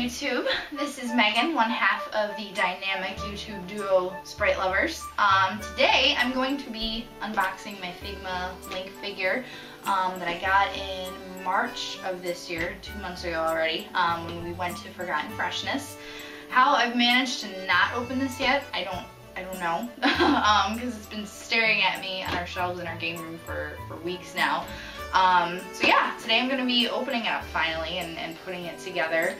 YouTube. This is Megan, one half of the dynamic YouTube duo Sprite Lovers. Today I'm going to be unboxing my FIGMA Link figure that I got in March of this year, 2 months ago already, when we went to Forgotten Freshness. How I've managed to not open this yet, I don't know, because it's been staring at me on our shelves in our game room for weeks now. So yeah, today I'm going to be opening it up finally and putting it together.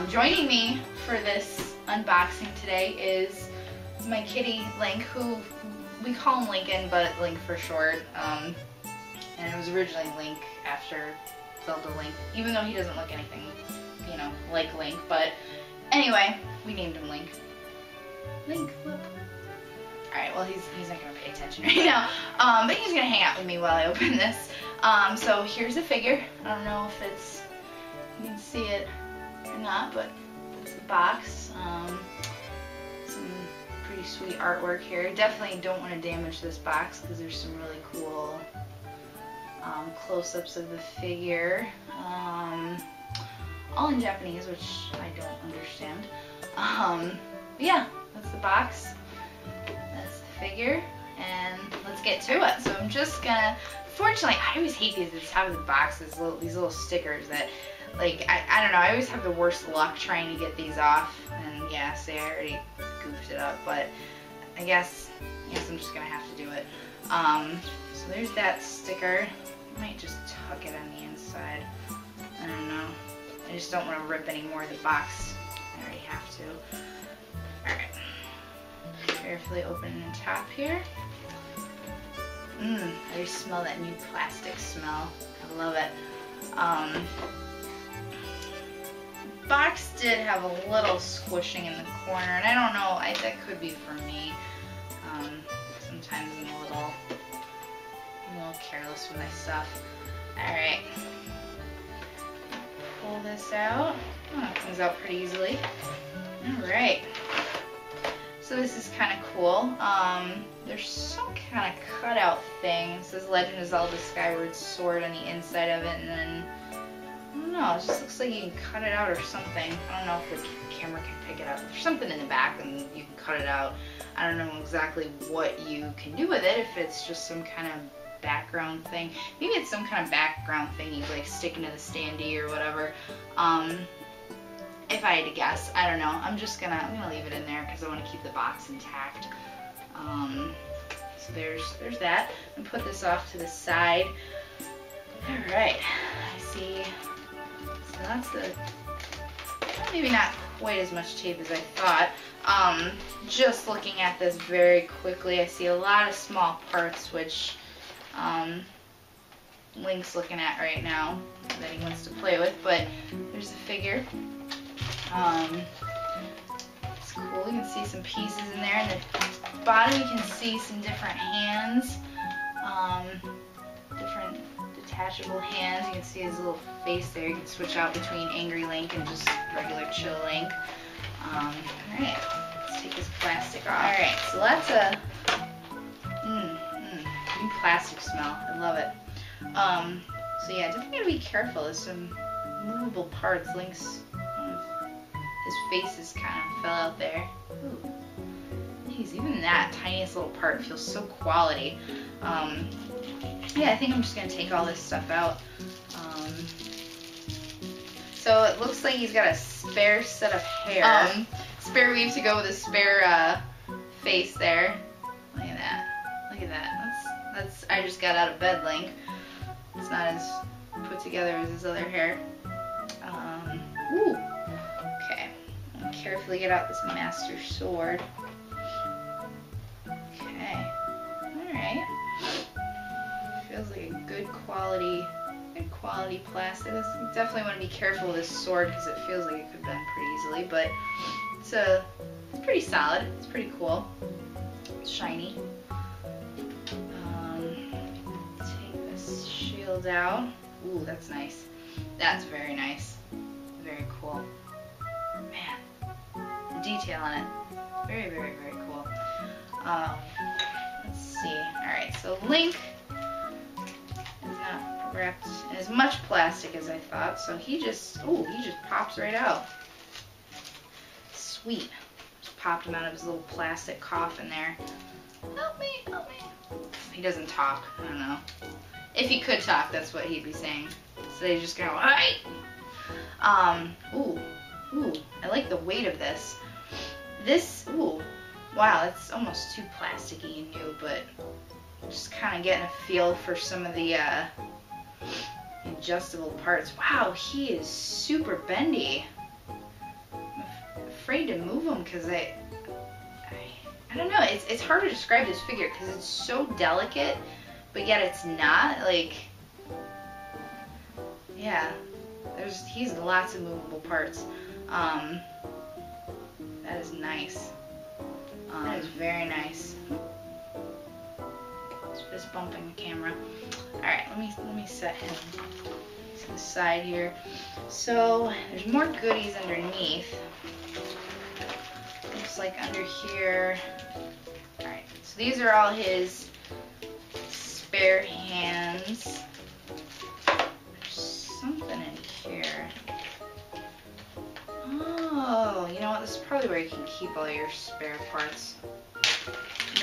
Joining me for this unboxing today is my kitty Link, who we call him Lincoln, but Link for short. And it was originally Link after Zelda Link, even though he doesn't look anything, you know, like Link. But anyway, we named him Link. Link, look. Alright, well he's not going to pay attention right now, but he's going to hang out with me while I open this. So here's the figure. I don't know if you can see it or not, but that's the box. Some pretty sweet artwork here. Definitely don't want to damage this box because there's some really cool close-ups of the figure. All in Japanese, which I don't understand. But yeah, that's the box. That's the figure, and let's get to it. So I'm just gonna, fortunately, I always hate these at the top of the box, these little stickers that, like, I don't know, I always have the worst luck trying to get these off, and yeah, see, I already goofed it up, but I guess I'm just gonna have to do it. So there's that sticker. I might just tuck it on the inside. I don't know. I just don't want to rip any more of the box. I already have to. Alright. Carefully open the top here. I already smell that new plastic smell. I love it. The box did have a little squishing in the corner, and I don't know, that could be for me. Sometimes I'm a little careless with my stuff. Alright. Pull this out. Oh, it comes out pretty easily. Alright. So this is kind of cool. There's some kind of cutout thing. It says Legend of Zelda Skyward Sword on the inside of it, and then, I don't know, it just looks like you can cut it out or something. I don't know if the camera can pick it up. There's something in the back and you can cut it out. I don't know exactly what you can do with it, if it's just some kind of background thing. Maybe it's some kind of background thing you like stick into the standee or whatever. If I had to guess, I don't know. I'm gonna leave it in there because I want to keep the box intact. So there's that. And put this off to the side. All right. I see. So that's maybe not quite as much tape as I thought. Just looking at this very quickly, I see a lot of small parts, which Link's looking at right now that he wants to play with. But there's the figure. It's cool. You can see some pieces in there. And the bottom, you can see some different hands, different detachable hands. You can see his little face there. You can switch out between Angry Link and just regular chill Link. Alright, let's take this plastic off. Alright, so that's a new plastic smell. I love it. So yeah, definitely gotta be careful. There's some movable parts. Link's his face kind of fell out there. Ooh. Geez, even that tiniest little part feels so quality. Yeah, I think I'm just going to take all this stuff out. So it looks like he's got a spare set of hair. Spare weave to go with a spare face there. Look at that. Look at that. That's I just got out of bed, Link. It's not as put together as his other hair. Ooh. Carefully get out this Master Sword. Okay. Alright. Feels like a good quality plastic. You definitely want to be careful with this sword because it feels like it could bend pretty easily, but it's pretty solid. It's pretty cool. It's shiny. Take this shield out. Ooh, that's nice. That's very nice. Very cool. Man. Detail on it. Very, very, very cool. Let's see. Alright, so Link is not wrapped in as much plastic as I thought, so he just pops right out. sweet. Just popped him out of his little plastic coffin there. Help me, help me. He doesn't talk, I don't know. If he could talk, that's what he'd be saying. So they just go, hey! Ooh, I like the weight of this. Ooh, wow, that's almost too plasticky and new, but just kind of getting a feel for some of the adjustable parts. Wow, he is super bendy. I'm afraid to move him because I don't know, it's hard to describe this figure because it's so delicate, but yet it's not, like, yeah, he's lots of movable parts. That is nice. That is very nice. Just bumping the camera. Alright, let me set him to the side here. So there's more goodies underneath. Looks like under here. Alright, so these are all his spare hands. There's something in here. Oh, you know what? This is probably where you can keep all your spare parts.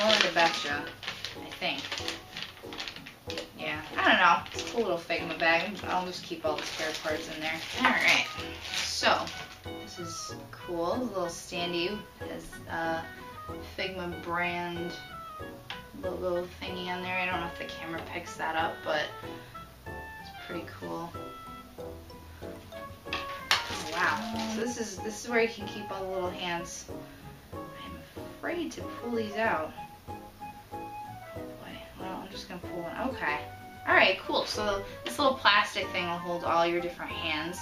More to betcha, I think. Yeah, I don't know. It's a little Figma bag. I'll just keep all the spare parts in there. Alright, so this is cool. A little standee has Figma brand logo thingy on there. I don't know if the camera picks that up, but it's pretty cool. Wow. So this is where you can keep all the little hands. I'm afraid to pull these out. Well, I'm just gonna pull one. Okay. All right. Cool. So this little plastic thing will hold all your different hands.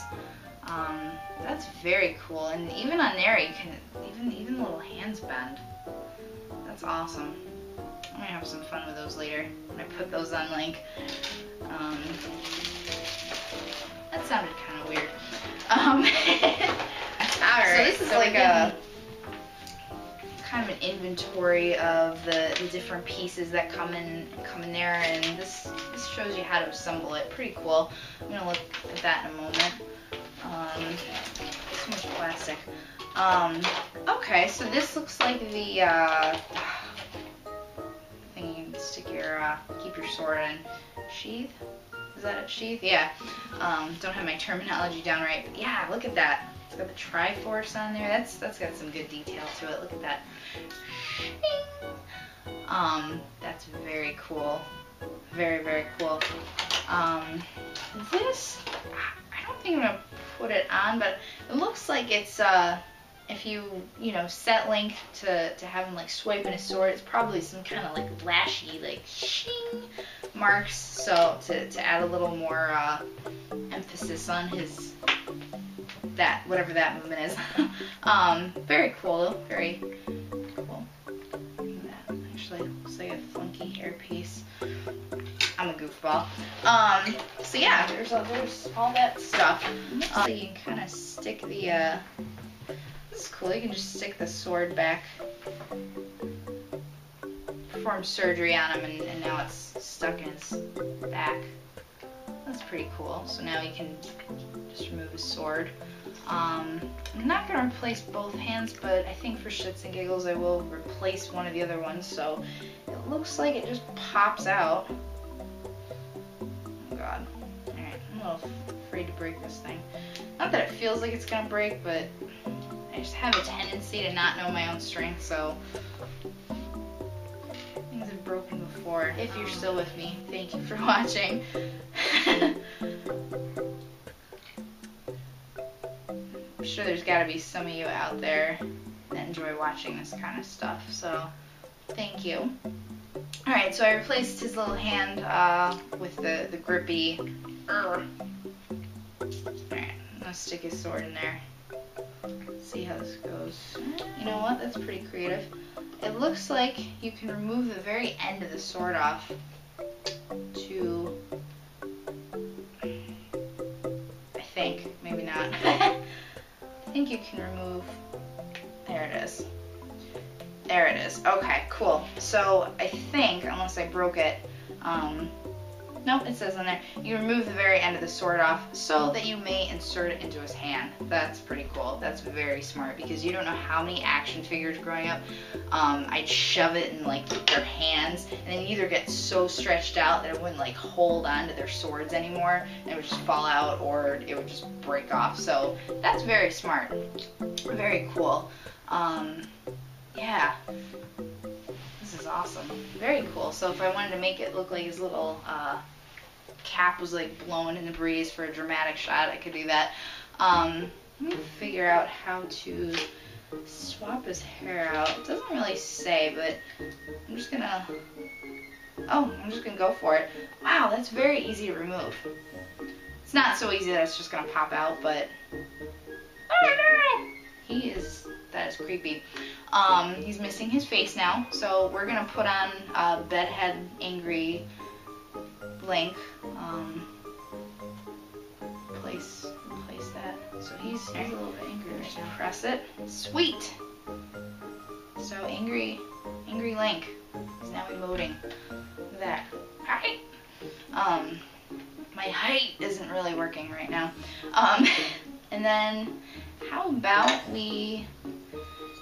That's very cool. And even on there, you can even the little hands bend. That's awesome. I'm gonna have some fun with those later when I put those on Link. That sounded kind of weird. All right. So this is like a kind of an inventory of the different pieces that come in there, and this shows you how to assemble it. Pretty cool. I'm gonna look at that in a moment. So much plastic. Okay, so this looks like the thing you can stick your keep your sword in. Sheath. Is that a sheath? Yeah. Don't have my terminology down right, but yeah, look at that. It's got the Triforce on there. That's got some good detail to it. Look at that. That's very cool. Very, very cool. This, I don't think I'm gonna put it on, but it looks like it's if you set Link to have him like swiping his sword, it's probably some kind of like lashy like shing marks. So to add a little more emphasis on his whatever that movement is. Very cool. Very cool. That actually looks like a funky hairpiece. I'm a goofball. So yeah, there's all that stuff. So you can kind of stick the. This is cool. You can just stick the sword back. Perform surgery on him, and now it's stuck in his back. That's pretty cool. So now you can just remove his sword. I'm not going to replace both hands, but I think for shits and giggles I will replace one of the other ones. So it looks like it just pops out. Oh god. Alright, I'm a little afraid to break this thing. Not that it feels like it's going to break, but I just have a tendency to not know my own strength, so things have broken before. If you're still with me, thank you for watching. I'm sure there's got to be some of you out there that enjoy watching this kind of stuff, so thank you. Alright, so I replaced his little hand with the grippy. Alright, I'm going to stick his sword in there. See how this goes. You know what? That's pretty creative. It looks like you can remove the very end of the sword off to, I think, maybe not. I think you can remove, there it is. There it is. Okay, cool. So I think, unless I broke it, no, it says on there, you remove the very end of the sword off so that you may insert it into his hand. That's pretty cool. That's very smart because you don't know how many action figures growing up, I'd shove it in like their hands and then either get so stretched out that it wouldn't like hold on to their swords anymore and it would just fall out or it would just break off. So that's very smart. Very cool. Yeah. This is awesome. Very cool. So if I wanted to make it look like his little cap was like blowing in the breeze for a dramatic shot, I could do that. Let me figure out how to swap his hair out. It doesn't really say, but I'm just gonna go for it. Wow, that's very easy to remove. It's not so easy that it's just gonna pop out, but that is creepy. He's missing his face now, so we're gonna put on bedhead angry Link. Place that. So he's a little bit angry right now. Press it. Sweet. So angry Link is now emoting. Look at that. Hi. My height isn't really working right now. And then how about we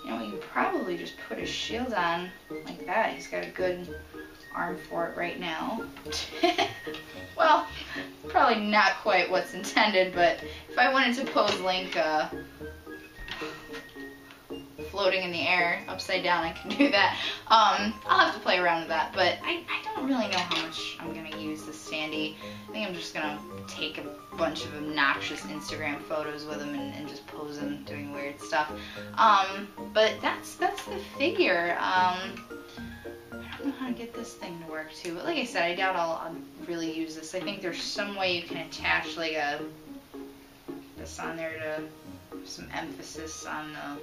can probably just put his shield on like that. He's got a good arm for it right now. Well, probably not quite what's intended, but if I wanted to pose Link floating in the air upside down, I can do that. I'll have to play around with that, but I don't really know how much I'm going to use this standee. I think I'm just going to take a bunch of obnoxious Instagram photos with him and just pose him doing weird stuff. But that's the figure. I don't know how to get this thing to work too, but like I said, I doubt I'll really use this. I think there's some way you can attach like this on there to some emphasis on the.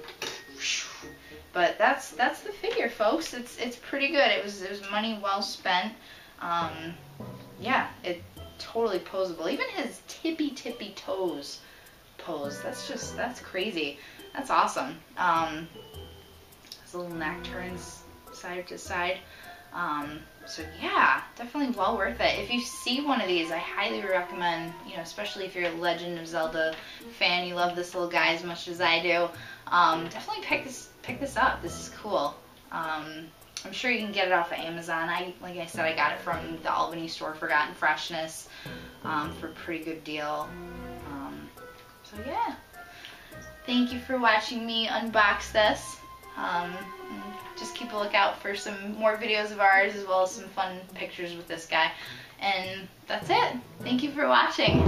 But that's the figure, folks. It's pretty good. It was money well spent. Yeah, it totally poseable. Even his tippy toes pose. That's crazy. That's awesome. His little neck turns side to side. So yeah, definitely well worth it. If you see one of these, I highly recommend, especially if you're a Legend of Zelda fan, you love this little guy as much as I do, definitely pick this up. This is cool. I'm sure you can get it off of Amazon. Like I said, I got it from the Albany store, Forgotten Freshness, for a pretty good deal. So yeah, thank you for watching me unbox this. Just keep a lookout for some more videos of ours as well as some fun pictures with this guy. And that's it. Thank you for watching.